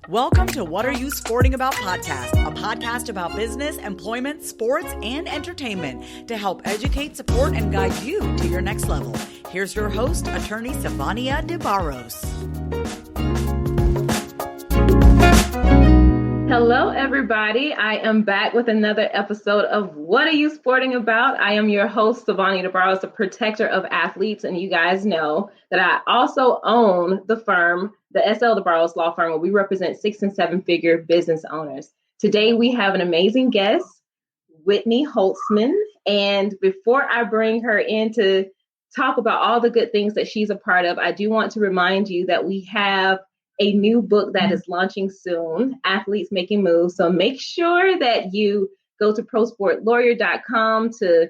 Welcome to What Are You Sporting About podcast, a podcast about business, employment, sports, and entertainment to help educate, support, and guide you to your next level. Here's your host, attorney Savania DeBarros. Hello, everybody. I am back with another episode of What Are You Sporting About? I am your host, Savania DeBarros, the protector of athletes. And you guys know that I also own the firm, the SL DeBarros Law Firm, where we represent 6- and 7-figure business owners. Today, we have an amazing guest, Whitney Holtzman. And before I bring her in to talk about all the good things that she's a part of, I do want to remind you that we have a new book that is launching soon, Athletes Making Moves. So make sure that you go to prosportlawyer.com to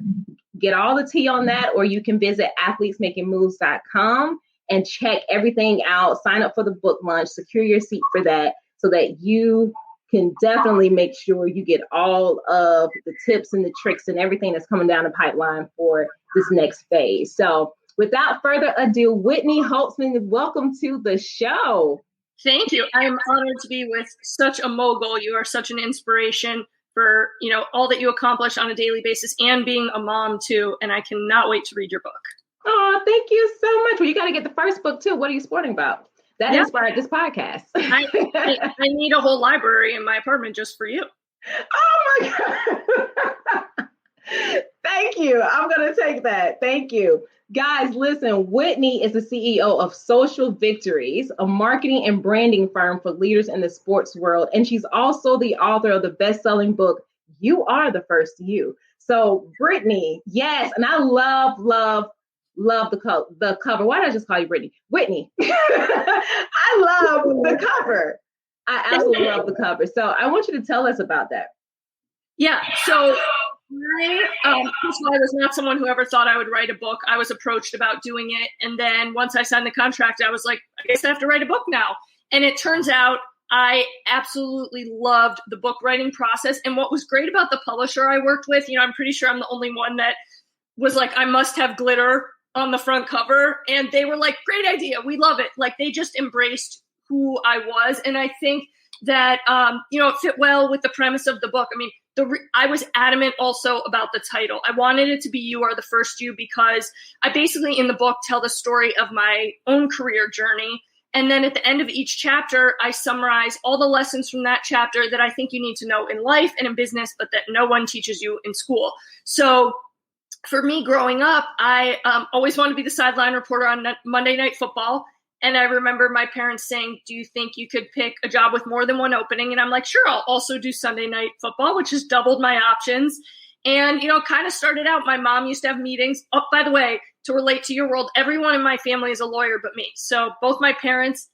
get all the tea on that, or you can visit athletesmakingmoves.com and check everything out. Sign up for the book launch, secure your seat for that so that you can definitely make sure you get all of the tips and the tricks and everything that's coming down the pipeline for this next phase. So without further ado, Whitney Holtzman, welcome to the show. Thank you. I am honored to be with such a mogul. You are such an inspiration for, all that you accomplish on a daily basis and being a mom too. And I cannot wait to read your book. Oh, thank you so much. Well, you got to get the first book too. What Are You Sporting About? That inspired this podcast. I need a whole library in my apartment just for you. Oh my God. Thank you. I'm going to take that. Thank you. Guys, listen, Whitney is the CEO of Social Victories, a marketing and branding firm for leaders in the sports world. And she's also the author of the best-selling book, You Are the First You. So, Brittany, yes, and I love the cover. Why did I just call you Brittany? Whitney. I love the cover. I absolutely love the cover. So I want you to tell us about that. Yeah. So first of all, I was not someone who ever thought I would write a book. I was approached about doing it. And then once I signed the contract, I was like, I guess I have to write a book now. And it turns out I absolutely loved the book writing process. And what was great about the publisher I worked with, I'm pretty sure I'm the only one that was like, I must have glitter on the front cover. And they were like, great idea. We love it. Like they just embraced who I was. And I think that, it fit well with the premise of the book. I mean, I was adamant also about the title. I wanted it to be You Are the First You because I basically in the book tell the story of my own career journey. And then at the end of each chapter, I summarize all the lessons from that chapter that I think you need to know in life and in business, but that no one teaches you in school. So for me growing up, I always wanted to be the sideline reporter on Monday Night Football. And I remember my parents saying, do you think you could pick a job with more than one opening? And I'm like, sure, I'll also do Sunday Night Football, which has doubled my options. And, kind of started out, my mom used to have meetings. Oh, by the way, to relate to your world, everyone in my family is a lawyer but me. So both my parents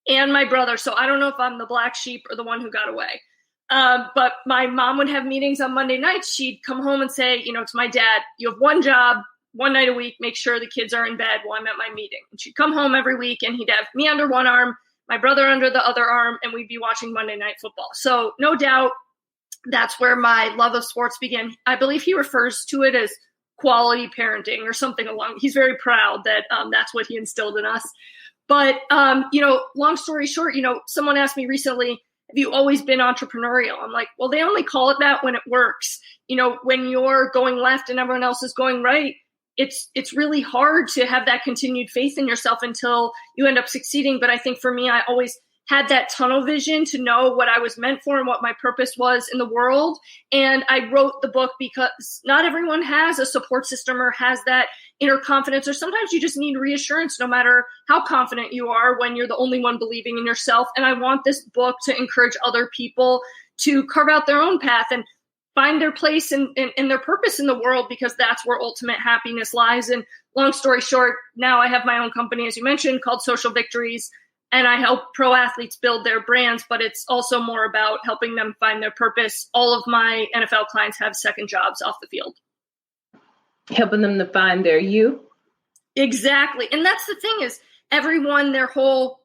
and my brother. So I don't know if I'm the black sheep or the one who got away. But my mom would have meetings on Monday nights. She'd come home and say, to my dad, you have one job, one night a week, make sure the kids are in bed while I'm at my meeting. And she'd come home every week and he'd have me under one arm, my brother under the other arm, and we'd be watching Monday Night Football. So no doubt that's where my love of sports began. I believe he refers to it as quality parenting or something he's very proud that that's what he instilled in us. But, long story short, someone asked me recently, have you always been entrepreneurial? I'm like, well, they only call it that when it works. When you're going left and everyone else is going right, it's really hard to have that continued faith in yourself until you end up succeeding. But I think for me, I always had that tunnel vision to know what I was meant for and what my purpose was in the world. And I wrote the book because not everyone has a support system or has that inner confidence, or sometimes you just need reassurance no matter how confident you are when you're the only one believing in yourself. And I want this book to encourage other people to carve out their own path and find their place and their purpose in the world, because that's where ultimate happiness lies. And long story short, now I have my own company, as you mentioned, called Social Victories, and I help pro athletes build their brands, but it's also more about helping them find their purpose. All of my NFL clients have second jobs off the field. Helping them to find their you. Exactly. And that's the thing is everyone, their whole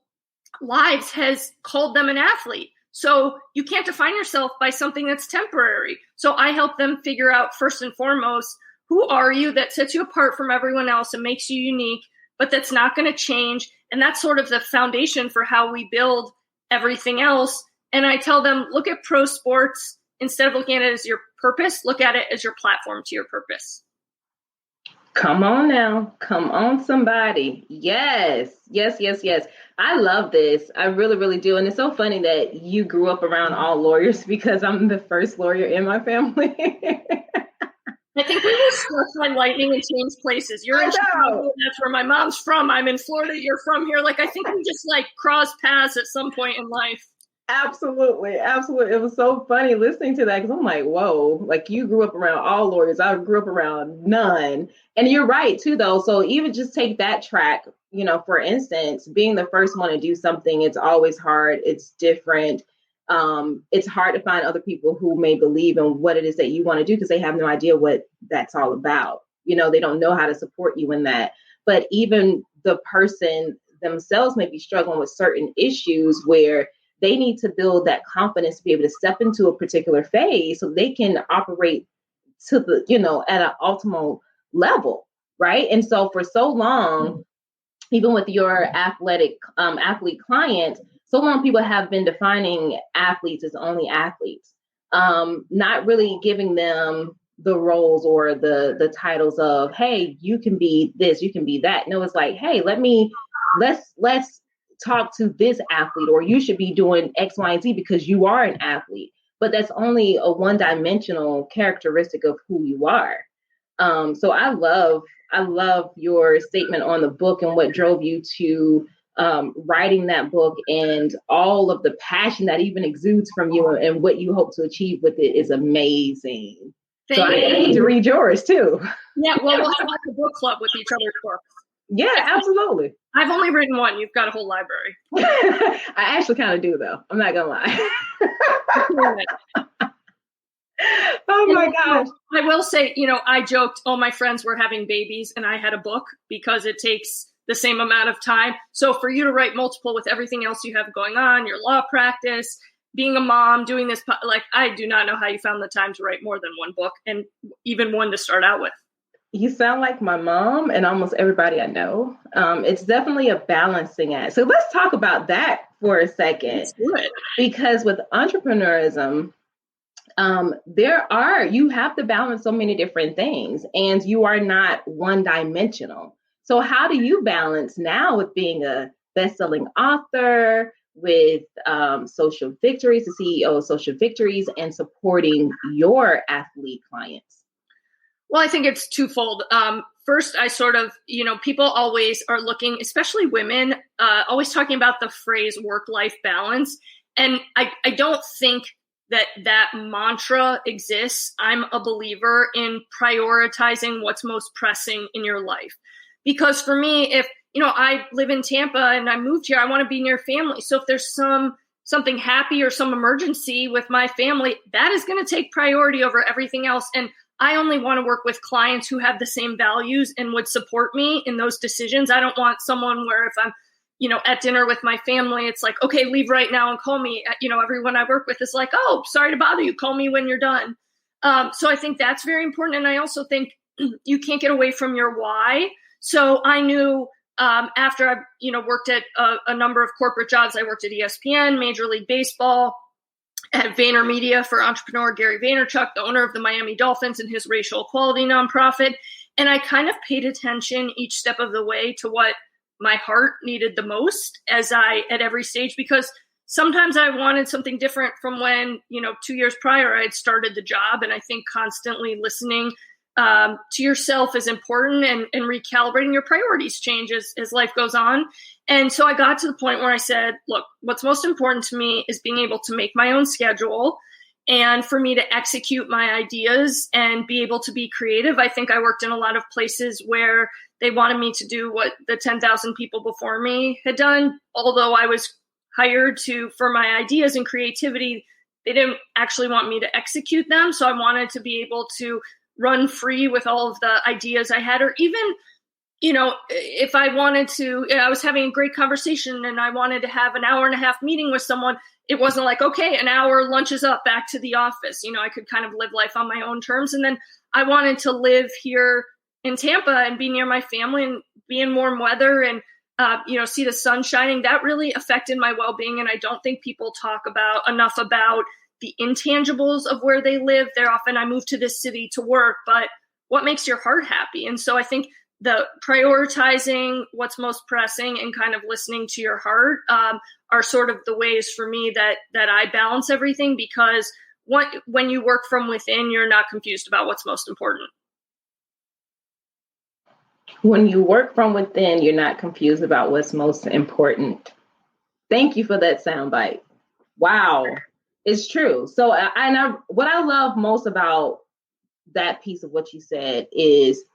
lives has called them an athlete. So you can't define yourself by something that's temporary. So I help them figure out first and foremost, who are you that sets you apart from everyone else and makes you unique? but that's not going to change. And that's sort of the foundation for how we build everything else. And I tell them, look at pro sports, instead of looking at it as your purpose, look at it as your platform to your purpose. Come on now. Come on, somebody. Yes. I love this. I really, really do. And it's so funny that you grew up around all lawyers, because I'm the first lawyer in my family. I think we were struck by lightning and changed places. You're in Chicago, that's where my mom's from. I'm in Florida, you're from here. Like, I think we just crossed paths at some point in life. Absolutely. It was so funny listening to that, because I'm like, whoa, like, you grew up around all lawyers. I grew up around none. And you're right too, though. So even just take that track, for instance, being the first one to do something, it's always hard. It's different. It's hard to find other people who may believe in what it is that you want to do, because they have no idea what that's all about. They don't know how to support you in that. But even the person themselves may be struggling with certain issues where they need to build that confidence to be able to step into a particular phase so they can operate to the, at an optimal level. Right. And so for so long, even with your athlete client, so long people have been defining athletes as only athletes, not really giving them the roles or the titles of, hey, you can be this, you can be that. No, it's like, hey, let's talk to this athlete, or you should be doing X, Y, and Z because you are an athlete. But that's only a one-dimensional characteristic of who you are. So I love your statement on the book and what drove you to writing that book, and all of the passion that even exudes from you and what you hope to achieve with it is amazing. So I need to read yours too. Yeah, well, we'll have a book club with each other's books. Yeah, absolutely. I've only written one. You've got a whole library. I actually kind of do, though. I'm not gonna lie. Oh my gosh. I will say, I joked, all my friends were having babies and I had a book, because it takes the same amount of time. So for you to write multiple with everything else you have going on, your law practice, being a mom, doing this, I do not know how you found the time to write more than one book, and even one to start out with. You sound like my mom and almost everybody I know. It's definitely a balancing act. So let's talk about that for a second. Let's do it. Because with entrepreneurism, you have to balance so many different things, and you are not one-dimensional. So how do you balance now with being a best-selling author, with Social Victories, the CEO of Social Victories, and supporting your athlete clients? Well, I think it's twofold. First, I sort of, people always are looking, especially women, always talking about the phrase work-life balance. And I don't think that mantra exists. I'm a believer in prioritizing what's most pressing in your life. Because for me, if, I live in Tampa and I moved here, I want to be near family. So if there's something happy or some emergency with my family, that is going to take priority over everything else. And I only want to work with clients who have the same values and would support me in those decisions. I don't want someone where if I'm, at dinner with my family, it's like, okay, leave right now and call me. Everyone I work with is like, oh, sorry to bother you. Call me when you're done. So I think that's very important. And I also think you can't get away from your why. So I knew after I, worked at a number of corporate jobs, I worked at ESPN, Major League Baseball, at VaynerMedia for entrepreneur Gary Vaynerchuk, the owner of the Miami Dolphins and his racial equality nonprofit. And I kind of paid attention each step of the way to what my heart needed the most at every stage, because sometimes I wanted something different from when, 2 years prior I had started the job. And I think constantly listening to yourself is important, and recalibrating your priorities change as life goes on. And so I got to the point where I said, look, what's most important to me is being able to make my own schedule, and for me to execute my ideas and be able to be creative. I think I worked in a lot of places where they wanted me to do what the 10,000 people before me had done. Although I was hired for my ideas and creativity, they didn't actually want me to execute them. So I wanted to be able to run free with all of the ideas I had, or even, if I wanted to, I was having a great conversation and I wanted to have an hour and a half meeting with someone. It wasn't like, okay, an hour, lunch is up, back to the office. I could kind of live life on my own terms. And then I wanted to live here in Tampa and be near my family and be in warm weather and, see the sun shining, that really affected my well-being. And I don't think people talk enough about the intangibles of where they live. They're often, I moved to this city to work, but what makes your heart happy? And so I think the prioritizing what's most pressing and kind of listening to your heart are sort of the ways for me that I balance everything, because when you work from within, you're not confused about what's most important. When you work from within, you're not confused about what's most important. Thank you for that soundbite. Wow. It's true. So what I love most about that piece of what you said is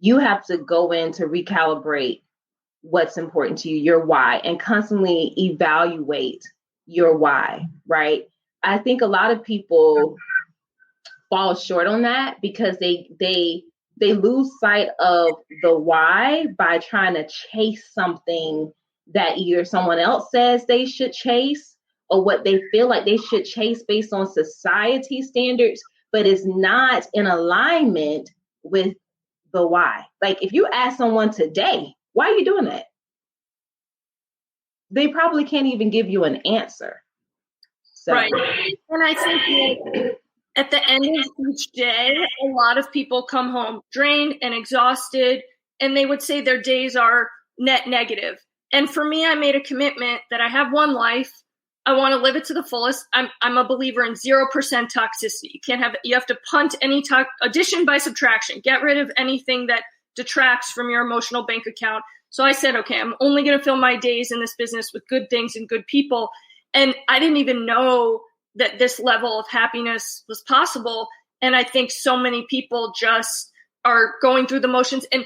you have to go in to recalibrate what's important to you, your why, and constantly evaluate your why, right? I think a lot of people fall short on that because they lose sight of the why by trying to chase something that either someone else says they should chase or what they feel like they should chase based on society standards, but it's not in alignment with the why. Like if you ask someone today, why are you doing that? They probably can't even give you an answer. So. Right. And I think at the end of each day, a lot of people come home drained and exhausted, and they would say their days are net negative. And for me, I made a commitment that I have one life. I want to live it to the fullest. I'm a believer in 0% toxicity. You have to punt any addition by subtraction. Get rid of anything that detracts from your emotional bank account. So I said, okay, I'm only going to fill my days in this business with good things and good people. And I didn't even know that this level of happiness was possible. And I think so many people just are going through the motions. And,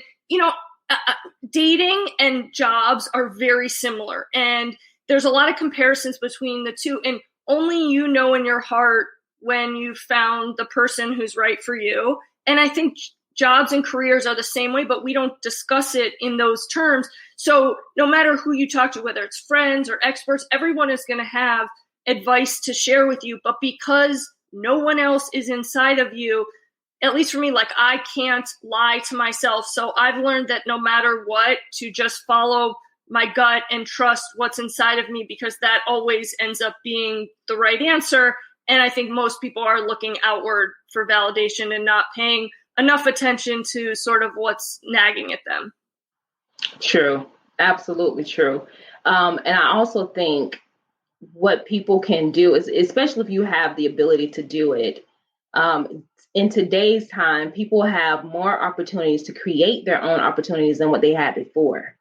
dating and jobs are very similar. And there's a lot of comparisons between the two. And only you know in your heart when you found the person who's right for you. And I think jobs and careers are the same way, but we don't discuss it in those terms. So no matter who you talk to, whether it's friends or experts, everyone is going to have advice to share with you. But because no one else is inside of you, at least for me, like I can't lie to myself. So I've learned that no matter what, to just follow my gut and trust what's inside of me, because that always ends up being the right answer. And I think most people are looking outward for validation and not paying enough attention to sort of what's nagging at them. True. Absolutely true. And I also think what people can do is, especially if you have the ability to do it, in today's time, people have more opportunities to create their own opportunities than what they had before.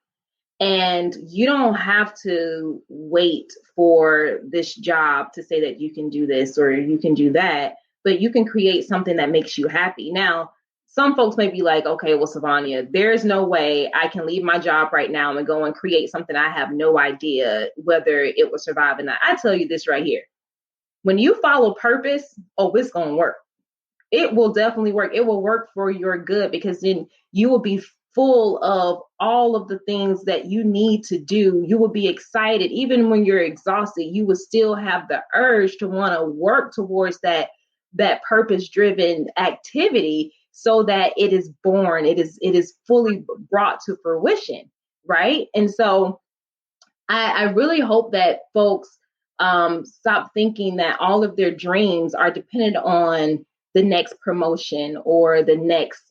And you don't have to wait for this job to say that you can do this or you can do that, but you can create something that makes you happy. Now, some folks may be like, okay, well, Sylvania, there's no way I can leave my job right now and go and create something I have no idea whether it will survive or not. I tell you this right here. When you follow purpose, it's going to work. It will definitely work. It will work for your good, because then you will be full of all of the things that you need to do. You will be excited. Even when you're exhausted, you will still have the urge to want to work towards that purpose-driven activity so that it is born, it is fully brought to fruition, right? And so I really hope that folks stop thinking that all of their dreams are dependent on the next promotion or the next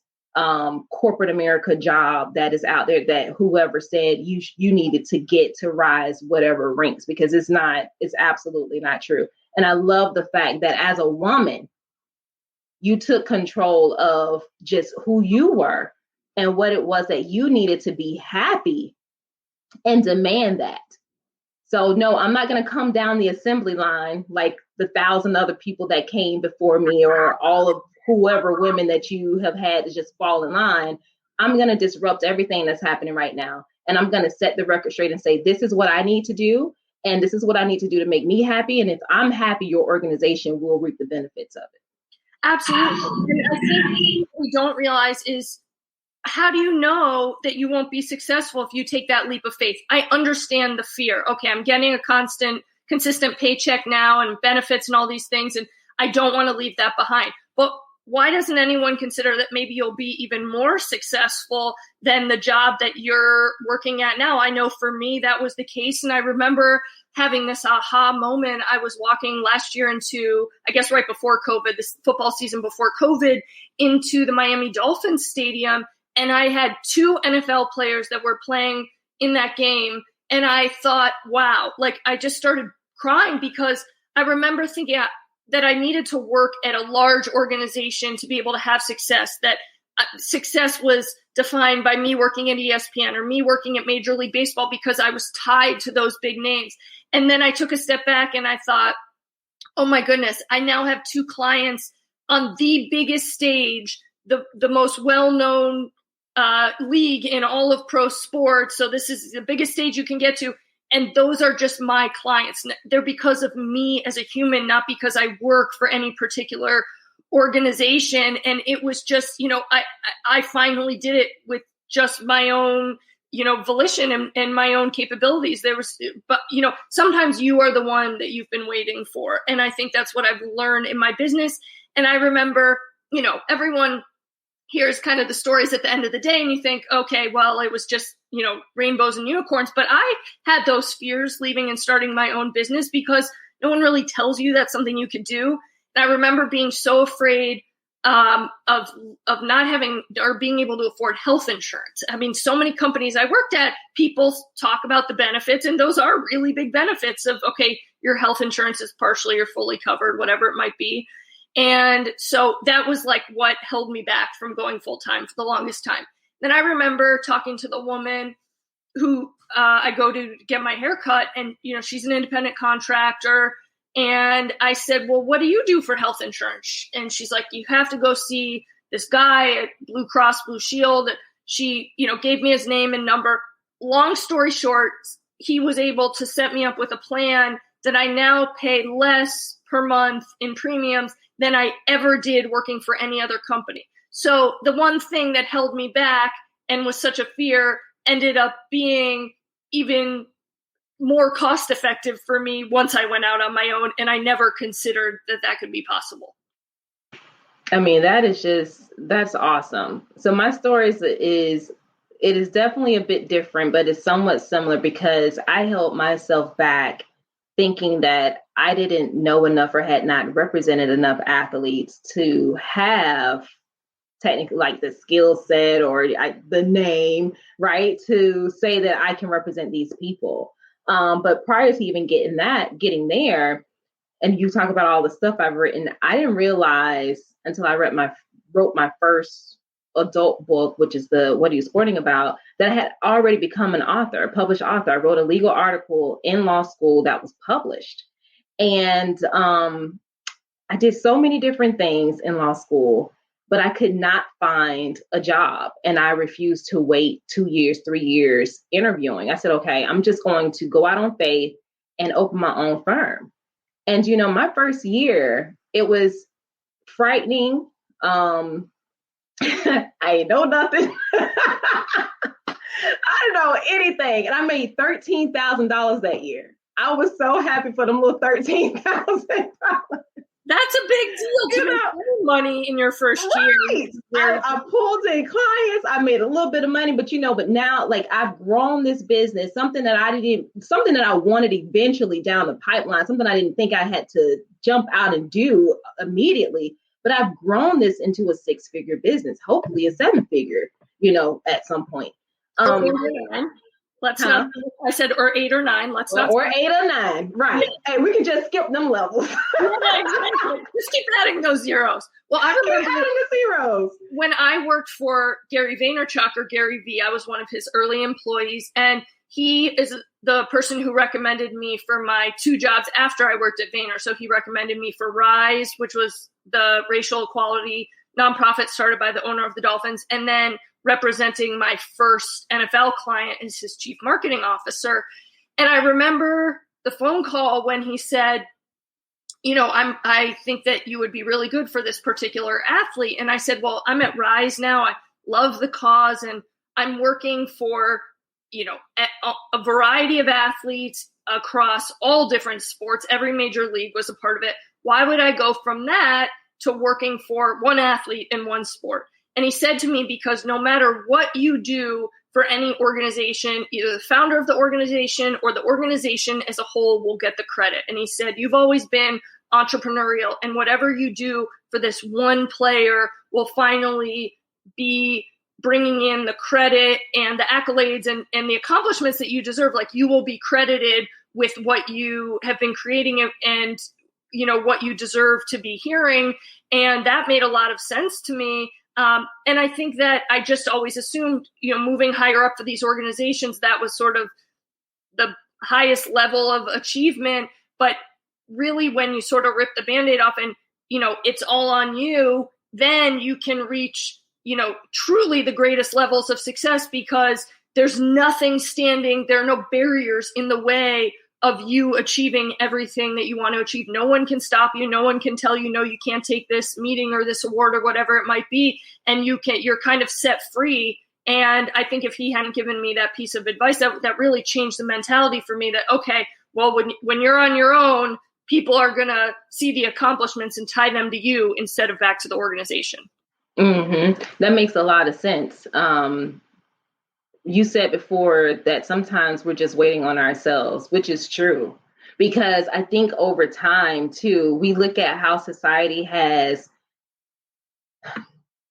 corporate America job that is out there that whoever said you needed to get to rise whatever ranks, because it's absolutely not true. And I love the fact that as a woman, you took control of just who you were and what it was that you needed to be happy and demand that. So no, I'm not going to come down the assembly line like the 1,000 other people that came before me, or all of whoever women that you have had to just fall in line. I'm going to disrupt everything that's happening right now. And I'm going to set the record straight and say, this is what I need to do. And this is what I need to do to make me happy. And if I'm happy, your organization will reap the benefits of it. Absolutely. And I think what we don't realize is, how do you know that you won't be successful if you take that leap of faith? I understand the fear. Okay, I'm getting a consistent paycheck now and benefits and all these things, and I don't want to leave that behind. But why doesn't anyone consider that maybe you'll be even more successful than the job that you're working at now? I know for me, that was the case. And I remember having this aha moment. I was walking last year into, I guess, right before COVID, this football season before COVID, into the Miami Dolphins stadium. And I had 2 NFL players that were playing in that game. And I thought, wow, like I just started crying because I remember thinking that I needed to work at a large organization to be able to have success, that success was defined by me working at ESPN or me working at Major League Baseball because I was tied to those big names. And then I took a step back and I thought, oh my goodness, I now have 2 clients on the biggest stage, the most well-known league in all of pro sports. So this is the biggest stage you can get to. And those are just my clients. They're because of me as a human, not because I work for any particular organization. And it was just, I finally did it with just my own, volition and my own capabilities. But sometimes you are the one that you've been waiting for. And I think that's what I've learned in my business. And I remember, everyone here's kind of the stories at the end of the day and you think, okay, well, it was just, rainbows and unicorns. But I had those fears leaving and starting my own business because no one really tells you that's something you could do. And I remember being so afraid of not having or being able to afford health insurance. I mean, so many companies I worked at, people talk about the benefits, and those are really big benefits of, okay, your health insurance is partially or fully covered, whatever it might be. And so that was like what held me back from going full time for the longest time. Then I remember talking to the woman who I go to get my hair cut, and she's an independent contractor. And I said, well, what do you do for health insurance? And she's like, you have to go see this guy at Blue Cross Blue Shield. She, gave me his name and number. Long story short, he was able to set me up with a plan that I now pay less per month in premiums than I ever did working for any other company. So the one thing that held me back and was such a fear ended up being even more cost effective for me once I went out on my own. And I never considered that could be possible. I mean, that's awesome. So my story is definitely a bit different, but it's somewhat similar because I held myself back thinking that I didn't know enough or had not represented enough athletes to have technically like the skill set or the name, right, to say that I can represent these people. But prior to even getting there, and you talk about all the stuff I've written, I didn't realize until I wrote my first adult book, which is the What Are You Sporting About, that I had already become an author, a published author. I wrote a legal article in law school that was published. And I did so many different things in law school, but I could not find a job. And I refused to wait 2 years, 3 years interviewing. I said, okay, I'm just going to go out on faith and open my own firm. And, my first year, it was frightening. I know nothing. I don't know anything. And I made $13,000 that year. I was so happy for them little $13,000. That's a big deal to make money in your first year. I pulled in clients. I made a little bit of money, but now like I've grown this business, something that I wanted eventually down the pipeline, something I didn't think I had to jump out and do immediately. But I've grown this into a 6-figure business, hopefully a 7-figure, at some point. Let's not. I said or 8 or 9. Let's not. Or 8 or 9. Right. Yeah. Hey, we can just skip them levels. Yeah, exactly. Just keep adding those zeros. Well, I remember adding the zeros. When I worked for Gary Vaynerchuk or Gary V, I was one of his early employees, and he is the person who recommended me for my 2 jobs after I worked at Vayner. So he recommended me for Rise, which was the racial equality nonprofit started by the owner of the Dolphins, and then representing my first NFL client as his chief marketing officer. And I remember the phone call when he said, I think that you would be really good for this particular athlete. And I said, well, I'm at Rise now. I love the cause, and I'm working for, a variety of athletes across all different sports. Every major league was a part of it. Why would I go from that to working for one athlete in one sport. And he said to me, because no matter what you do for any organization, either the founder of the organization or the organization as a whole will get the credit. And he said, you've always been entrepreneurial, and whatever you do for this one player will finally be bringing in the credit and the accolades and the accomplishments that you deserve. Like, you will be credited with what you have been creating and what you deserve to be hearing. And that made a lot of sense to me. And I think that I just always assumed, moving higher up for these organizations, that was sort of the highest level of achievement. But really, when you sort of rip the Band-Aid off and, it's all on you, then you can reach, truly the greatest levels of success, because there's nothing standing, there are no barriers in the way of you achieving everything that you want to achieve. No one can stop you. No one can tell you, no, you can't take this meeting or this award or whatever it might be. And you're kind of set free. And I think if he hadn't given me that piece of advice, that really changed the mentality for me, that, okay, well, when you're on your own, people are going to see the accomplishments and tie them to you instead of back to the organization. Mm-hmm. That makes a lot of sense. You said before that sometimes we're just waiting on ourselves, which is true, because I think over time too, we look at how society has,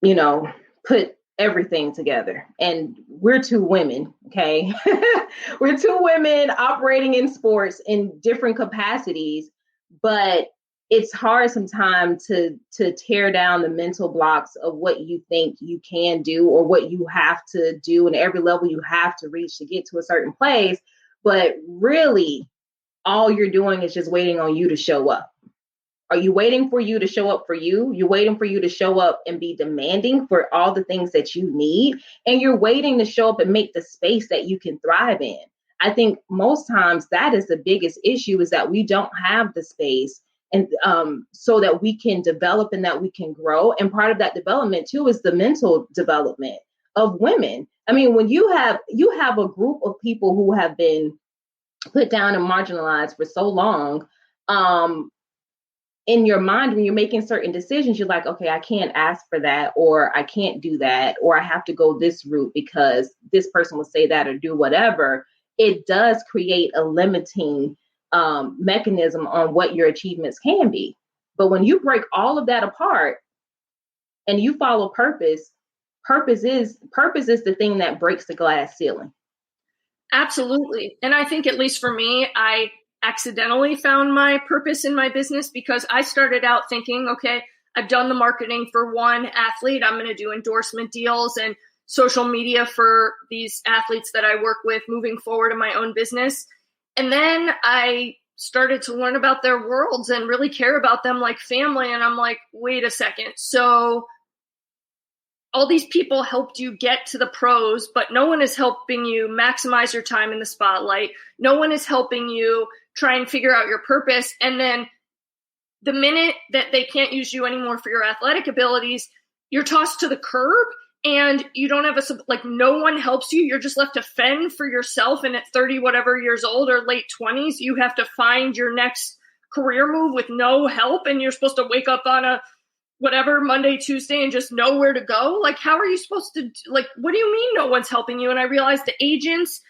put everything together, and we're two women. Okay. We're two women operating in sports in different capacities, but it's hard sometimes to tear down the mental blocks of what you think you can do or what you have to do, and every level you have to reach to get to a certain place. But really, all you're doing is just waiting on you to show up. Are you waiting for you to show up for you? You're waiting for you to show up and be demanding for all the things that you need. And you're waiting to show up and make the space that you can thrive in. I think most times that is the biggest issue, is that we don't have the space, and so that we can develop and that we can grow. And part of that development too is the mental development of women. I mean, when you have a group of people who have been put down and marginalized for so long, in your mind, when you're making certain decisions, you're like, okay, I can't ask for that, or I can't do that, or I have to go this route because this person will say that or do whatever. It does create a limiting mechanism on what your achievements can be. But when you break all of that apart and you follow purpose is the thing that breaks the glass ceiling. Absolutely. And I think, at least for me, I accidentally found my purpose in my business, because I started out thinking, okay, I've done the marketing for one athlete. I'm going to do endorsement deals and social media for these athletes that I work with moving forward in my own business. And then I started to learn about their worlds and really care about them like family. And I'm like, wait a second. So all these people helped you get to the pros, but no one is helping you maximize your time in the spotlight. No one is helping you try and figure out your purpose. And then the minute that they can't use you anymore for your athletic abilities, you're tossed to the curb. And you don't have no one helps you. You're just left to fend for yourself. And at 30, whatever years old, or late 20s, you have to find your next career move with no help. And you're supposed to wake up on a Monday, Tuesday, and just know where to go. Like, how are you supposed to, what do you mean no one's helping you? And I realized the agents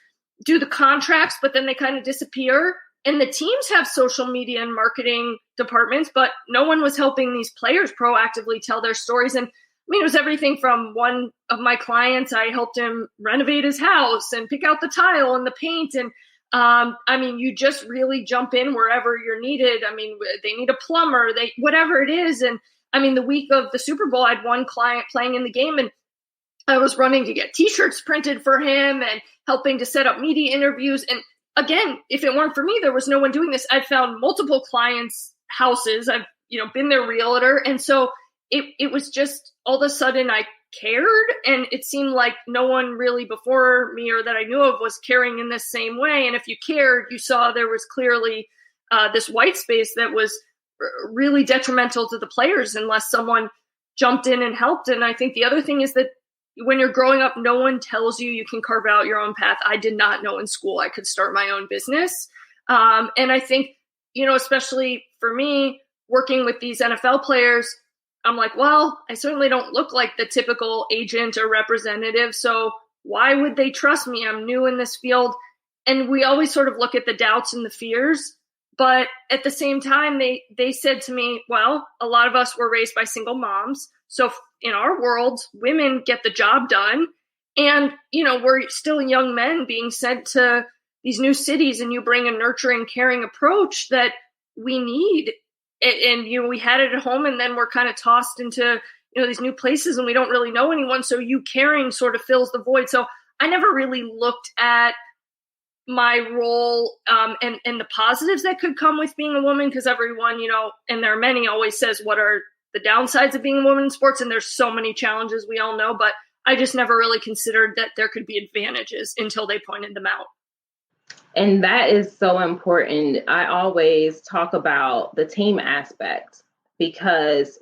do the contracts, but then they kind of disappear. And the teams have social media and marketing departments, but no one was helping these players proactively tell their stories. And it was everything from one of my clients. I helped him renovate his house and pick out the tile and the paint. And you just really jump in wherever you're needed. They need a plumber, whatever it is. And the week of the Super Bowl, I had one client playing in the game, and I was running to get t-shirts printed for him and helping to set up media interviews. And again, if it weren't for me, there was no one doing this. I'd found multiple clients' houses. I've, been their realtor. And so it was just, all of a sudden I cared, and it seemed like no one really before me or that I knew of was caring in this same way. And if you cared, you saw there was clearly this white space that was really detrimental to the players unless someone jumped in and helped. And I think the other thing is that when you're growing up, no one tells you you can carve out your own path. I did not know in school I could start my own business. And I think, especially for me, working with these NFL players, I'm like, well, I certainly don't look like the typical agent or representative. So why would they trust me? I'm new in this field. And we always sort of look at the doubts and the fears. But at the same time, they said to me, well, a lot of us were raised by single moms. So in our world, women get the job done. And, we're still young men being sent to these new cities, and you bring a nurturing, caring approach that we need. And we had it at home, and then we're kind of tossed into, these new places, and we don't really know anyone. So you caring sort of fills the void. So I never really looked at my role and the positives that could come with being a woman, because everyone, and there are many, always says, what are the downsides of being a woman in sports? And there's so many challenges we all know, but I just never really considered that there could be advantages until they pointed them out. And that is so important. I always talk about the team aspect, because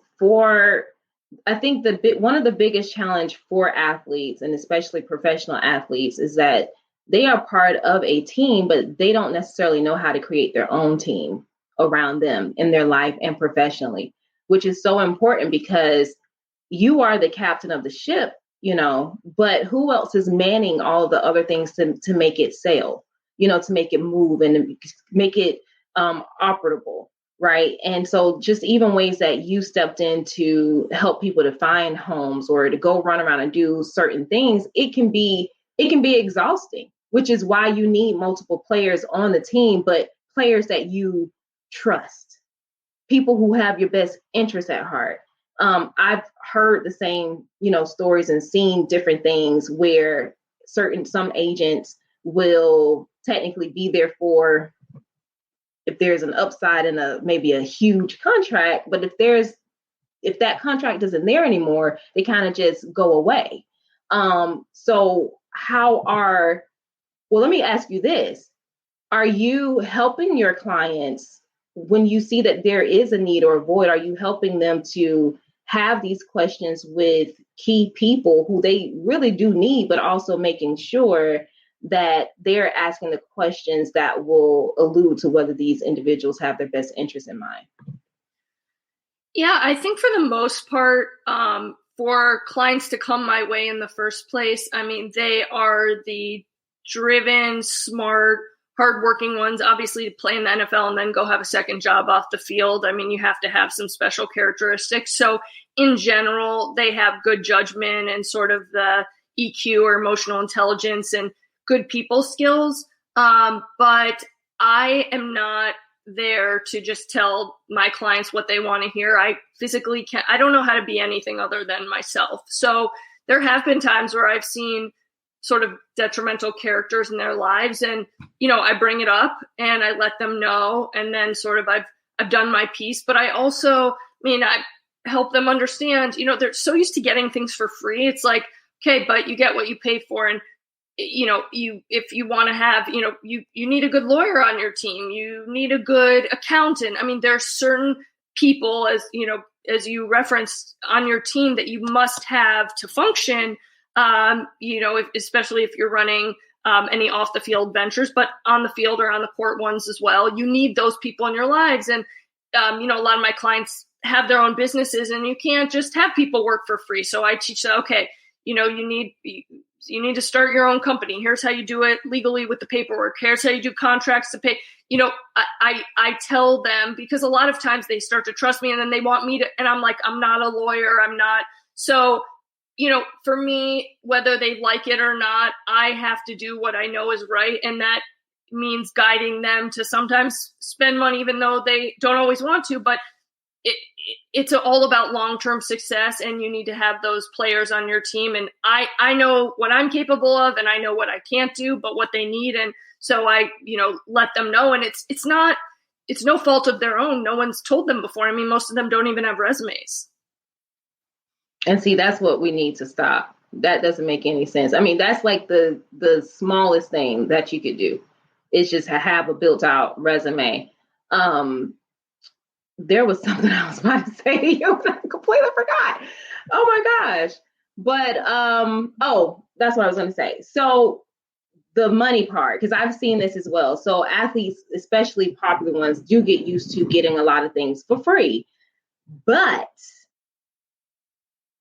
I think one of the biggest challenge for athletes, and especially professional athletes, is that they are part of a team, but they don't necessarily know how to create their own team around them in their life and professionally, which is so important, because you are the captain of the ship, but who else is manning all the other things to make it sail, to make it move and make it operable, right? And so just even ways that you stepped in to help people to find homes or to go run around and do certain things, it can be exhausting, which is why you need multiple players on the team, but players that you trust, people who have your best interests at heart. I've heard the same, stories and seen different things where some agents will technically be there for if there's an upside and maybe a huge contract, but if that contract isn't there anymore, they kind of just go away. So let me ask you this. Are you helping your clients when you see that there is a need or a void? Are you helping them to have these questions with key people who they really do need, but also making sure that they're asking the questions that will allude to whether these individuals have their best interests in mind? Yeah, I think for the most part, for clients to come my way in the first place, I mean, they are the driven, smart, hardworking ones, obviously, to play in the NFL and then go have a second job off the field. I mean, you have to have some special characteristics. So in general, they have good judgment and sort of the EQ or emotional intelligence and good people skills. But I am not there to just tell my clients what they want to hear. I physically can't, I don't know how to be anything other than myself. So there have been times where I've seen sort of detrimental characters in their lives, and, I bring it up and I let them know. And then sort of I've done my piece, but I also, I help them understand, they're so used to getting things for free. It's like, okay, but you get what you pay for. And, if you want to have, you need a good lawyer on your team, you need a good accountant. I mean, there are certain people, as you referenced, on your team that you must have to function, especially if you're running any off the field ventures, but on the field or on the court ones as well. You need those people in your lives. And, a lot of my clients have their own businesses, and you can't just have people work for free. So I teach them, okay, you need to start your own company. Here's how you do it legally with the paperwork. Here's how you do contracts to pay. I tell them, because a lot of times they start to trust me, and then they want me to, and I'm like, I'm not a lawyer. I'm not. So, for me, whether they like it or not, I have to do what I know is right. And that means guiding them to sometimes spend money, even though they don't always want to, but it's all about long-term success, and you need to have those players on your team. And I know what I'm capable of, and I know what I can't do, but what they need. And so I, let them know, and it's no fault of their own. No one's told them before. I mean, most of them don't even have resumes. And see, that's what we need to stop. That doesn't make any sense. I mean, that's like the smallest thing that you could do is just have a built out resume. There was something I was about to say to you. I completely forgot. Oh my gosh. But, that's what I was going to say. So the money part, because I've seen this as well. So athletes, especially popular ones, do get used to getting a lot of things for free. But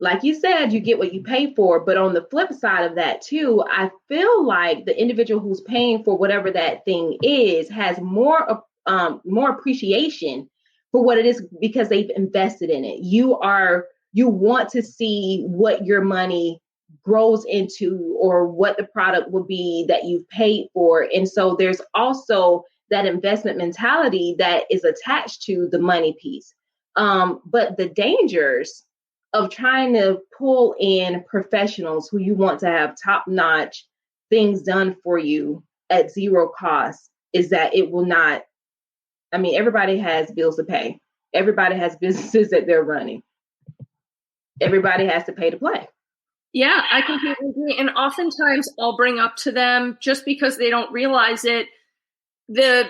like you said, you get what you pay for. But on the flip side of that too, I feel like the individual who's paying for whatever that thing is has more appreciation for what it is because they've invested in it. You want to see what your money grows into or what the product will be that you've paid for. And so there's also that investment mentality that is attached to the money piece. But the dangers of trying to pull in professionals who you want to have top-notch things done for you at zero cost is that it will not, I mean, everybody has bills to pay. Everybody has businesses that they're running. Everybody has to pay to play. Yeah, I completely agree. And oftentimes I'll bring up to them, just because they don't realize it, the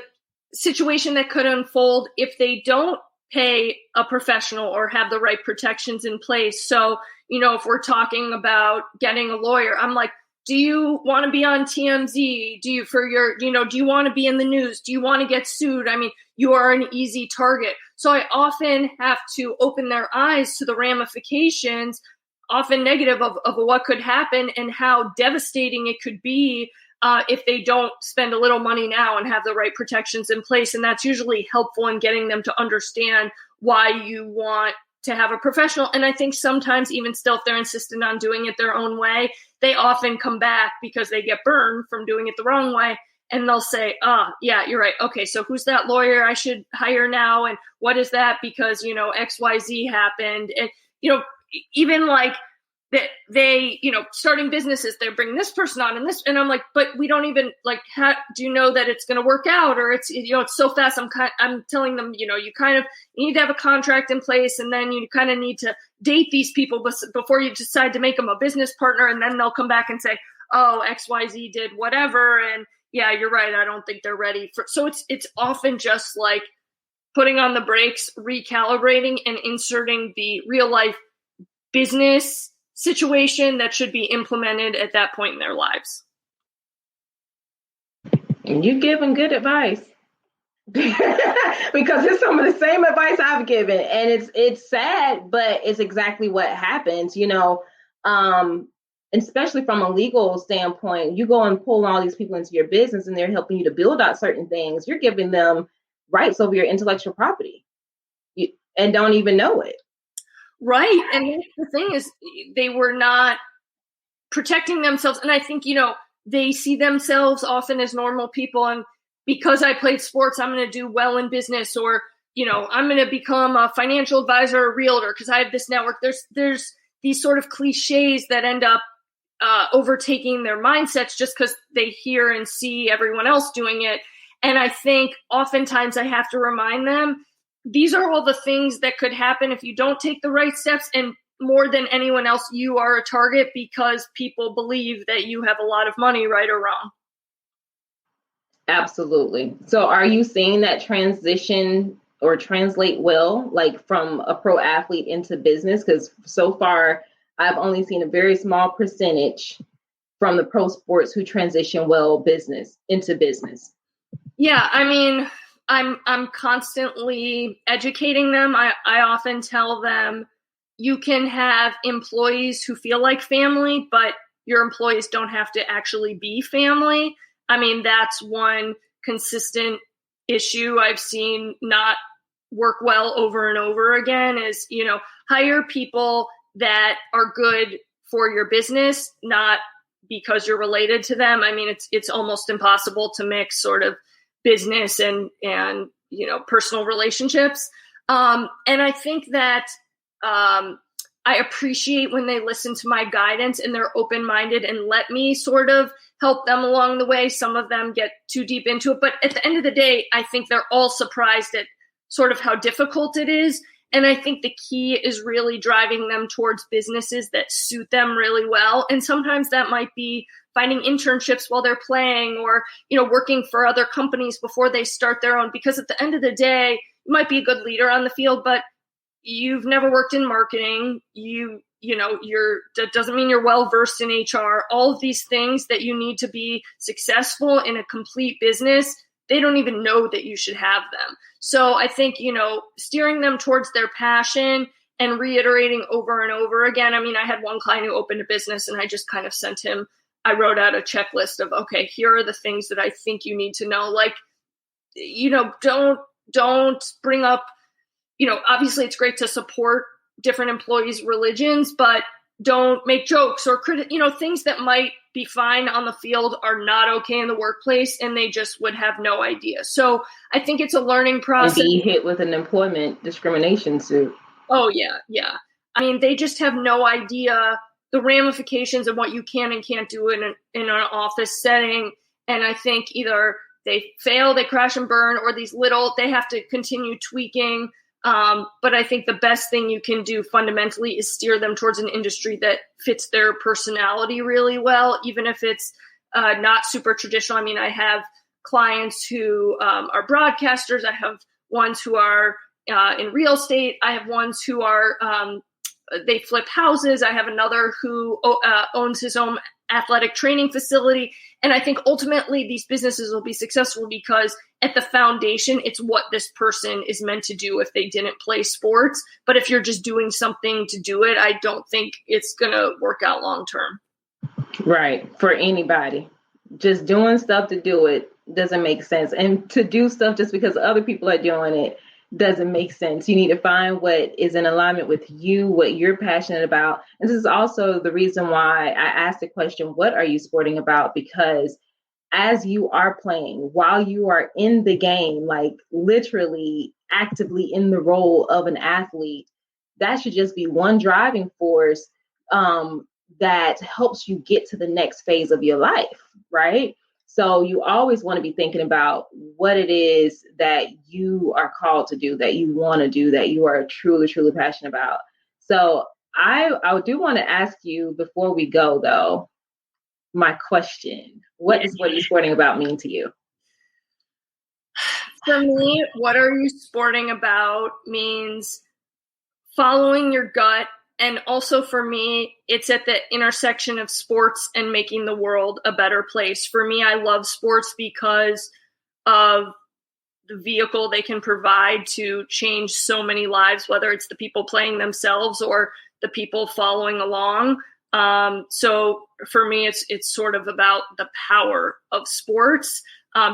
situation that could unfold if they don't pay a professional or have the right protections in place. So, if we're talking about getting a lawyer, I'm like, do you want to be on TMZ? Do you want to be in the news? Do you want to get sued? I mean, you are an easy target. So I often have to open their eyes to the ramifications, often negative, of what could happen and how devastating it could be if they don't spend a little money now and have the right protections in place. And that's usually helpful in getting them to understand why you want to have a professional. And I think sometimes even still, if they're insistent on doing it their own way, they often come back because they get burned from doing it the wrong way. And they'll say, yeah, you're right. Okay, so who's that lawyer I should hire now? And what is that? Because, XYZ happened. And, even like that they, starting businesses, they bring this person on and this, and I'm like, but we don't even how do you know that it's going to work out? Or it's, it's so fast. I'm telling them, you need to have a contract in place, and then you kind of need to date these people before you decide to make them a business partner. And then they'll come back and say, oh, XYZ did whatever. And yeah, you're right. I don't think they're ready for, so it's often just like putting on the brakes, recalibrating, and inserting the real life business situation that should be implemented at that point in their lives. And you giving good advice because it's some of the same advice I've given, and it's sad, but it's exactly what happens, especially from a legal standpoint. You go and pull all these people into your business and they're helping you to build out certain things. You're giving them rights over your intellectual property and don't even know it. Right. And the thing is, they were not protecting themselves. And I think, they see themselves often as normal people. And because I played sports, I'm going to do well in business, or, I'm going to become a financial advisor or realtor because I have this network. There's these sort of cliches that end up overtaking their mindsets just because they hear and see everyone else doing it. And I think oftentimes I have to remind them, these are all the things that could happen if you don't take the right steps. And more than anyone else, you are a target because people believe that you have a lot of money, right or wrong. Absolutely. So are you seeing that transition or translate well, like from a pro athlete into business? Because so far, I've only seen a very small percentage from the pro sports who transition well into business. Yeah, I mean, I'm constantly educating them. I often tell them, you can have employees who feel like family, but your employees don't have to actually be family. I mean, that's one consistent issue I've seen not work well over and over again is, hire people that are good for your business, not because you're related to them. I mean, it's almost impossible to mix sort of business and personal relationships. And I think that I appreciate when they listen to my guidance and they're open-minded and let me sort of help them along the way. Some of them get too deep into it, but at the end of the day, I think they're all surprised at sort of how difficult it is. And I think the key is really driving them towards businesses that suit them really well. And sometimes that might be finding internships while they're playing or, working for other companies before they start their own. Because at the end of the day, you might be a good leader on the field, but you've never worked in marketing. That doesn't mean you're well-versed in HR. All of these things that you need to be successful in a complete business, they don't even know that you should have them. So I think, steering them towards their passion and reiterating over and over again. I mean, I had one client who opened a business and I just kind of sent him, I wrote out a checklist of, okay, here are the things that I think you need to know. Like, don't bring up, obviously it's great to support different employees' religions, but don't make jokes or things that might be fine on the field are not okay in the workplace, and they just would have no idea. So I think it's a learning process. And be hit with an employment discrimination suit. Oh, yeah. Yeah. I mean, they just have no idea the ramifications of what you can and can't do in an office setting. And I think either they fail, they crash and burn, or they have to continue tweaking. But I think the best thing you can do fundamentally is steer them towards an industry that fits their personality really well, even if it's not super traditional. I mean, I have clients who are broadcasters. I have ones who are in real estate. I have ones who are they flip houses. I have another who owns his own athletic training facility. And I think ultimately these businesses will be successful because at the foundation, it's what this person is meant to do if they didn't play sports. But if you're just doing something to do it, I don't think it's going to work out long term. Right. For anybody. Just doing stuff to do it doesn't make sense. And to do stuff just because other people are doing it doesn't make sense. You need to find what is in alignment with you, what you're passionate about. And this is also the reason why I asked the question, what are you sporting about? Because as you are playing, while you are in the game, like literally actively in the role of an athlete, that should just be one driving force that helps you get to the next phase of your life, right? So you always want to be thinking about what it is that you are called to do, that you want to do, that you are truly, truly passionate about. So I do want to ask you before we go, though, my question, what are you sporting about mean to you? For me, what are you sporting about means following your gut. And also for me, it's at the intersection of sports and making the world a better place. For me, I love sports because of the vehicle they can provide to change so many lives, whether it's the people playing themselves or the people following along. So for me, it's sort of about the power of sports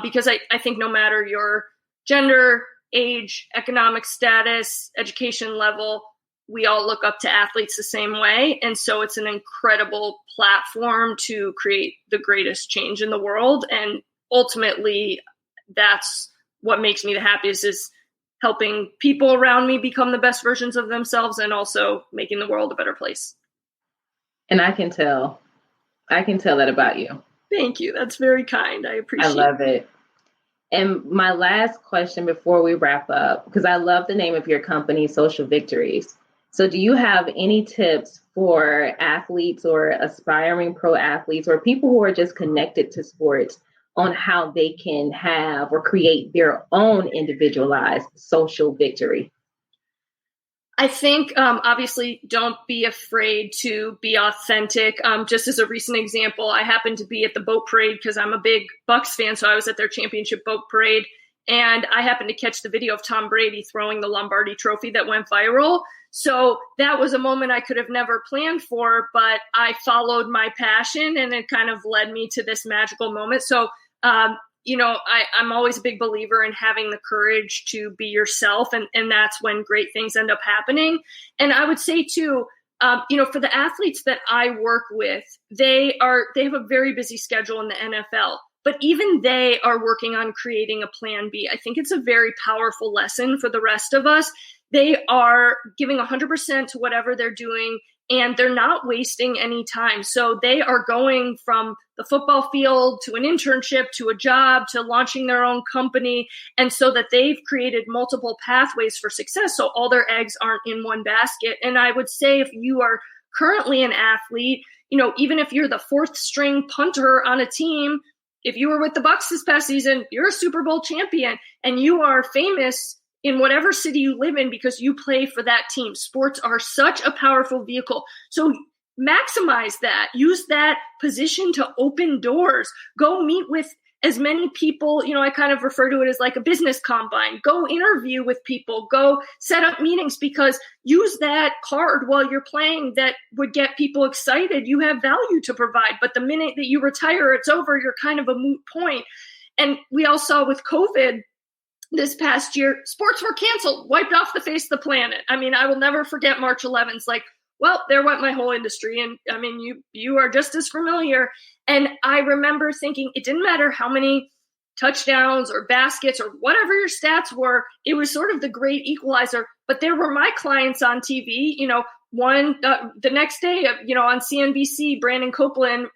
because I think no matter your gender, age, economic status, education level, we all look up to athletes the same way. And so it's an incredible platform to create the greatest change in the world. And ultimately, that's what makes me the happiest, is helping people around me become the best versions of themselves and also making the world a better place. And I can tell that about you. Thank you. That's very kind. I appreciate it. I love it. And my last question before we wrap up, because I love the name of your company, Social Victories. So do you have any tips for athletes or aspiring pro athletes or people who are just connected to sports on how they can have or create their own individualized social victory? I think, obviously, don't be afraid to be authentic. Just as a recent example, I happened to be at the boat parade because I'm a big Bucs fan. So I was at their championship boat parade. And I happened to catch the video of Tom Brady throwing the Lombardi trophy that went viral. So that was a moment I could have never planned for, but I followed my passion and it kind of led me to this magical moment. So, I'm always a big believer in having the courage to be yourself. And that's when great things end up happening. And I would say too, for the athletes that I work with, they have a very busy schedule in the NFL. But even they are working on creating a plan B. I think it's a very powerful lesson for the rest of us. They are giving 100% to whatever they're doing, and they're not wasting any time. So they are going from the football field to an internship to a job to launching their own company. And so that they've created multiple pathways for success. So all their eggs aren't in one basket. And I would say if you are currently an athlete, even if you're the fourth string punter on a team, if you were with the Bucs this past season, you're a Super Bowl champion and you are famous in whatever city you live in because you play for that team. Sports are such a powerful vehicle. So maximize that. Use that position to open doors. Go meet with as many people, I kind of refer to it as like a business combine. Go interview with people, go set up meetings, because use that card while you're playing that would get people excited. You have value to provide, but the minute that you retire, it's over. You're kind of a moot point. And we all saw with COVID this past year, sports were canceled, wiped off the face of the planet. I mean, I will never forget March 11th. Like, well, there went my whole industry. And I mean, you are just as familiar. And I remember thinking it didn't matter how many touchdowns or baskets or whatever your stats were. It was sort of the great equalizer. But there were my clients on TV, the next day, on CNBC, Brandon Copeland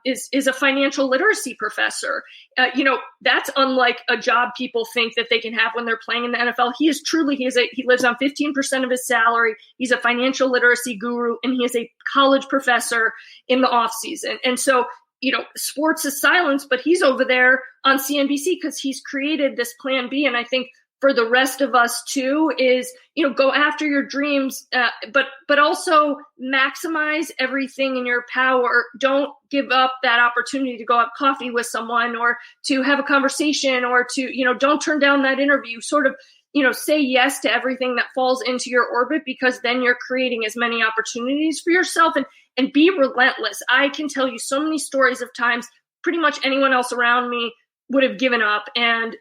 is a financial literacy professor. That's unlike a job people think that they can have when they're playing in the NFL. He lives on 15% of his salary. He's a financial literacy guru, and he is a college professor in the off season. And so, sports is silence, but he's over there on CNBC because he's created this plan B. And I think for the rest of us too is, go after your dreams, but also maximize everything in your power. Don't give up that opportunity to go have coffee with someone or to have a conversation or to, don't turn down that interview. Sort of, say yes to everything that falls into your orbit, because then you're creating as many opportunities for yourself, and be relentless. I can tell you so many stories of times pretty much anyone else around me would have given up, and,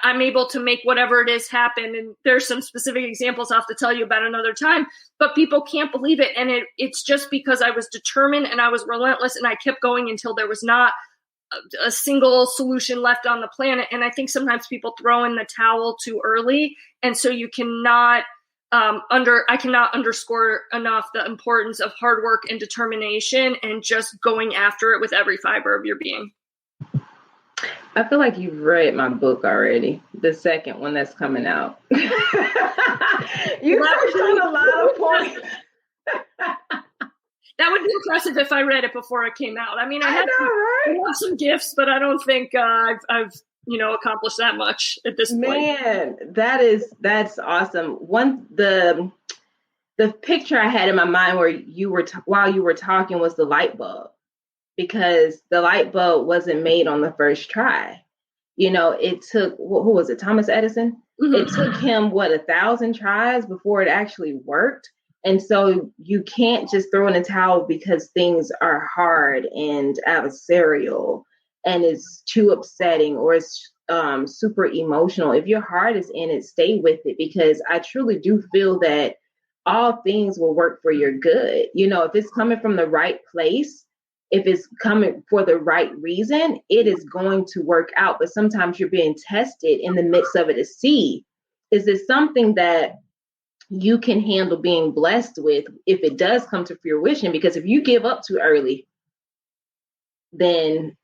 I'm able to make whatever it is happen. And there's some specific examples I'll have to tell you about another time, but people can't believe it. And it's just because I was determined and I was relentless, and I kept going until there was not a single solution left on the planet. And I think sometimes people throw in the towel too early. And so you cannot, I cannot underscore enough the importance of hard work and determination and just going after it with every fiber of your being. I feel like you've read my book already, the second one that's coming out. You touched on a lot of points. That would be impressive if I read it before it came out. I mean, I have some gifts, but I don't think I've accomplished that much at this point. Man, that's awesome. The picture I had in my mind where you were while you were talking was the light bulb. Because the light bulb wasn't made on the first try. It took, who was it, Thomas Edison? Mm-hmm. It took him, 1,000 tries before it actually worked. And so you can't just throw in a towel because things are hard and adversarial and it's too upsetting or it's super emotional. If your heart is in it, stay with it, because I truly do feel that all things will work for your good. If it's coming from the right place, if it's coming for the right reason, it is going to work out. But sometimes you're being tested in the midst of it to see, is this something that you can handle being blessed with if it does come to fruition? Because if you give up too early, then,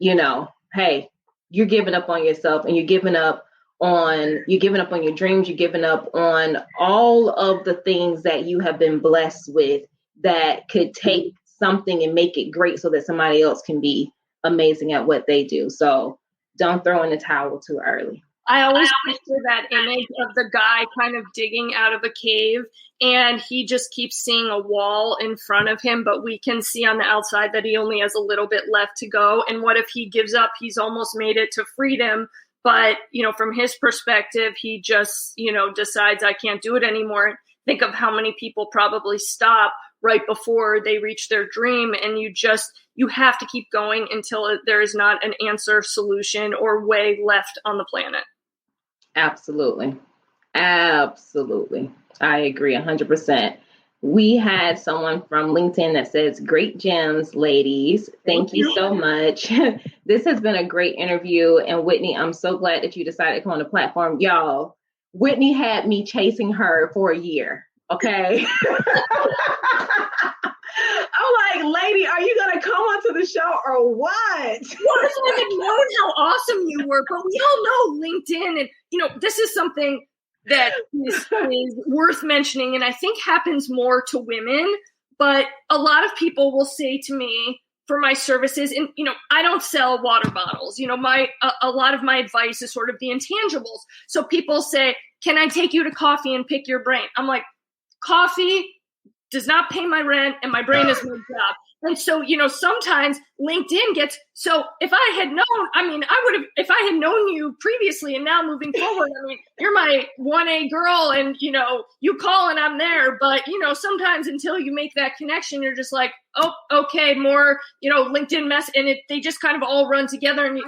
hey, you're giving up on yourself, and you're giving up on your dreams. You're giving up on all of the things that you have been blessed with that could take something and make it great so that somebody else can be amazing at what they do. So don't throw in the towel too early. I always picture that image of the guy kind of digging out of a cave, and he just keeps seeing a wall in front of him, but we can see on the outside that he only has a little bit left to go. And what if he gives up? He's almost made it to freedom, but from his perspective, he just, decides I can't do it anymore. Think of how many people probably stop right before they reach their dream. And you have to keep going until there is not an answer, solution, or way left on the planet. Absolutely. Absolutely. I agree 100%. We had someone from LinkedIn that says, great gems, ladies. Thank you so much. This has been a great interview. And Whitney, I'm so glad that you decided to come on the platform. Y'all, Whitney had me chasing her for a year. Okay. I'm like, lady, are you going to come onto the show or what? Well, I haven't known how awesome you were, but we all know LinkedIn. And, this is something that is worth mentioning, and I think happens more to women. But a lot of people will say to me for my services, and, I don't sell water bottles. A lot of my advice is sort of the intangibles. So people say, can I take you to coffee and pick your brain? I'm like, coffee does not pay my rent, and my brain is my job. And so, sometimes LinkedIn gets, so if I had known, if I had known you previously and now moving forward, you're my 1A girl and, you call and I'm there. But, sometimes until you make that connection, you're just like, oh, okay, more, LinkedIn mess. And they just kind of all run together and you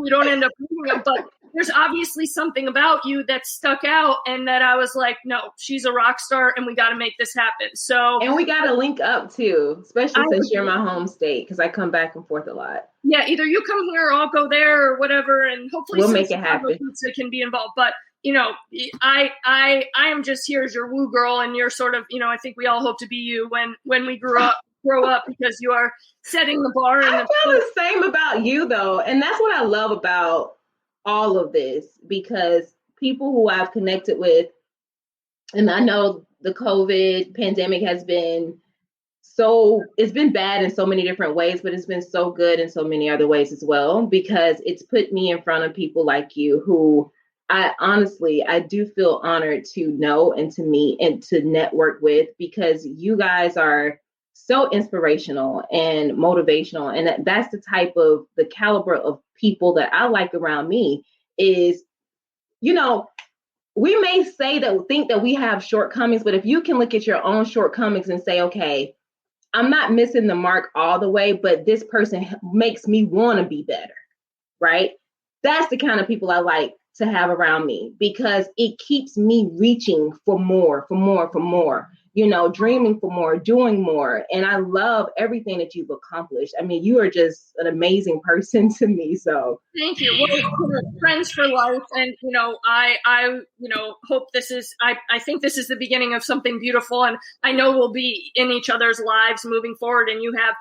don't end up reading them. But there's obviously something about you that stuck out and that I was like, no, she's a rock star and we got to make this happen. So, and we got to link up too, especially since you're my home state, because I come back and forth a lot. Yeah, either you come here or I'll go there or whatever, and hopefully we'll make it happen. Pizza can be involved. But I am just here as your woo girl, and you're sort of, I think we all hope to be you when we grow up, because you are setting the bar. I feel the same about you though, and that's what I love about all of this, because people who I've connected with, and I know the COVID pandemic has been it's been bad in so many different ways, but it's been so good in so many other ways as well, because it's put me in front of people like you who I do feel honored to know and to meet and to network with, because you guys are so inspirational and motivational. And that's the caliber of people that I like around me is, we may think that we have shortcomings, but if you can look at your own shortcomings and say, okay, I'm not missing the mark all the way, but this person makes me want to be better, right? That's the kind of people I like to have around me, because it keeps me reaching for more, dreaming for more, doing more. And I love everything that you've accomplished. You are just an amazing person to me. So thank you. Well, we're friends for life. And, I hope I think this is the beginning of something beautiful, and I know we'll be in each other's lives moving forward. And you have,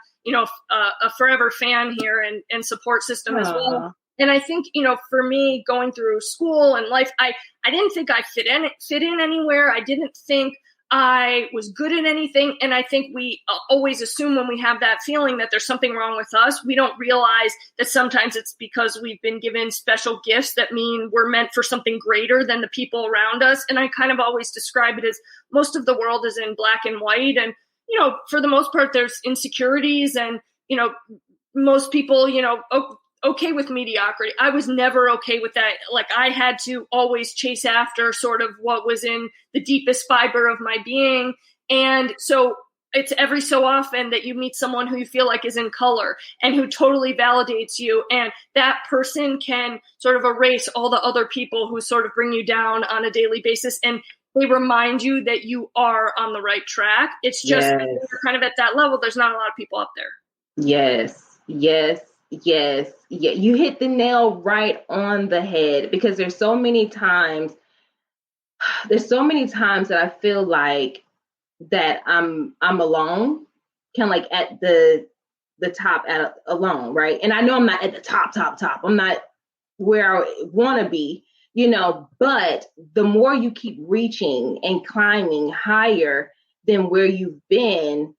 a forever fan here and support system as well. And I think, for me going through school and life, I didn't think I fit in anywhere. I didn't think I was good at anything. And I think we always assume when we have that feeling that there's something wrong with us. We don't realize that sometimes it's because we've been given special gifts that mean we're meant for something greater than the people around us. And I kind of always describe it as most of the world is in black and white. And, for the most part, there's insecurities and, most people, okay with mediocrity. I was never okay with that. Like, I had to always chase after sort of what was in the deepest fiber of my being. And so it's every so often that you meet someone who you feel like is in color and who totally validates you. And that person can sort of erase all the other people who sort of bring you down on a daily basis. And they remind you that you are on the right track. It's just you're kind of at that level. There's not a lot of people up there. Yes. Yeah, you hit the nail right on the head, because there's so many times that I feel like that I'm alone, kind of like at the top alone, right? And I know I'm not at the top. I'm not where I want to be, but the more you keep reaching and climbing higher than where you've been,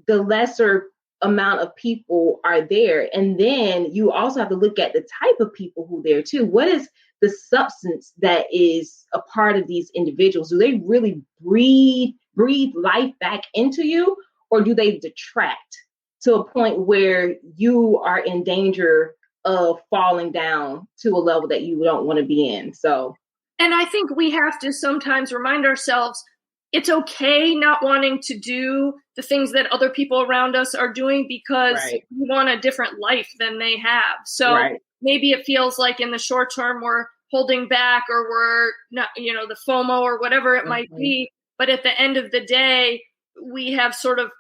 the lesser amount of people are there. And then you also have to look at the type of people who are there too. What is the substance that is a part of these individuals? Do they really breathe life back into you, or do they detract to a point where you are in danger of falling down to a level that you don't want to be in? So, and I think we have to sometimes remind ourselves it's okay not wanting to do the things that other people around us are doing, because we want a different life than they have. So maybe it feels like in the short term we're holding back, or we're not, the FOMO or whatever it might be. But at the end of the day, we have sort of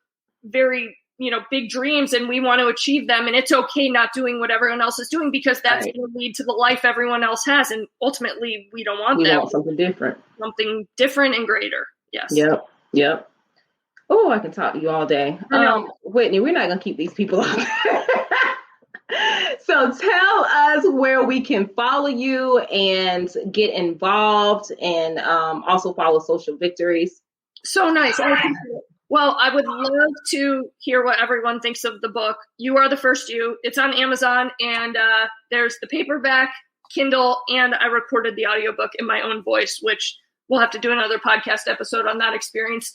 very, big dreams and we want to achieve them. And it's okay not doing what everyone else is doing, because that's going to lead to the life everyone else has. And ultimately we don't want that. We want something different and greater. Yes. Yep. Oh, I can talk to you all day. Whitney, we're not going to keep these people up. So tell us where we can follow you and get involved, and also follow Social Victories. So nice. Well, I would love to hear what everyone thinks of the book. You Are the First You. It's on Amazon, and there's the paperback, Kindle, and I recorded the audiobook in my own voice, which we'll have to do another podcast episode on that experience.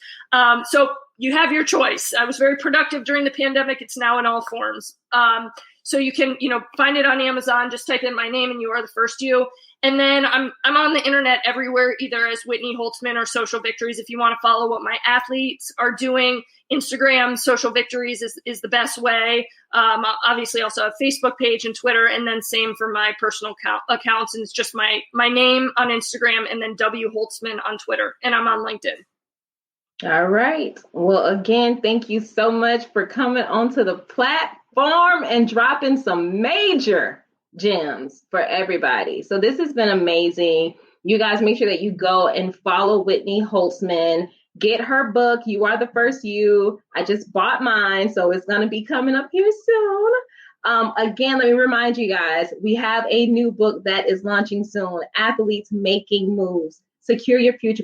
So you have your choice. I was very productive during the pandemic. It's now in all forms. So you can, find it on Amazon. Just type in my name and You Are the First You. And then I'm on the internet everywhere, either as Whitney Holtzman or Social Victories. If you want to follow what my athletes are doing, Instagram, Social Victories is the best way. Obviously also a Facebook page and Twitter, and then same for my personal accounts. And it's just my name on Instagram and then W Holtzman on Twitter. And I'm on LinkedIn. All right. Well, again, thank you so much for coming onto the platform and dropping some major gems for everybody. So this has been amazing. You guys make sure that you go and follow Whitney Holtzman. Get her book, You Are the First You. I just bought mine, so it's going to be coming up here soon. Again, let me remind you guys, we have a new book that is launching soon, Athletes Making Moves. Secure your future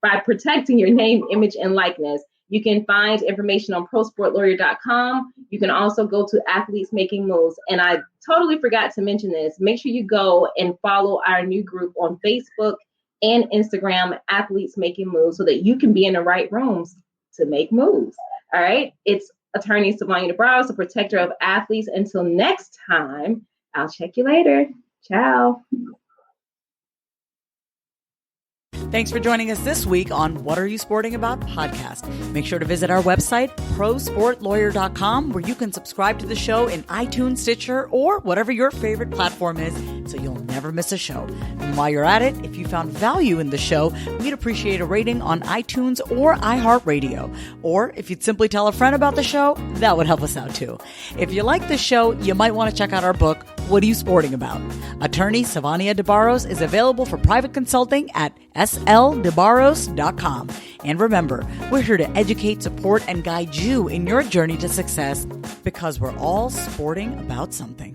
by protecting your name, image, and likeness. You can find information on prosportlawyer.com. You can also go to Athletes Making Moves. And I totally forgot to mention this. Make sure you go and follow our new group on Facebook and Instagram, Athletes Making Moves, so that you can be in the right rooms to make moves. All right. It's attorney Savannah DeBarros, the protector of athletes. Until next time, I'll check you later. Ciao. Thanks for joining us this week on What Are You Sporting About podcast. Make sure to visit our website, prosportlawyer.com, where you can subscribe to the show in iTunes, Stitcher, or whatever your favorite platform is, so you'll never miss a show. And while you're at it, if you found value in the show, we'd appreciate a rating on iTunes or iHeartRadio. Or if you'd simply tell a friend about the show, that would help us out too. If you like the show, you might want to check out our book, What Are You Sporting About? Attorney Savannah DeBarros is available for private consulting at sldebarros.com. And remember, we're here to educate, support, and guide you in your journey to success, because we're all sporting about something.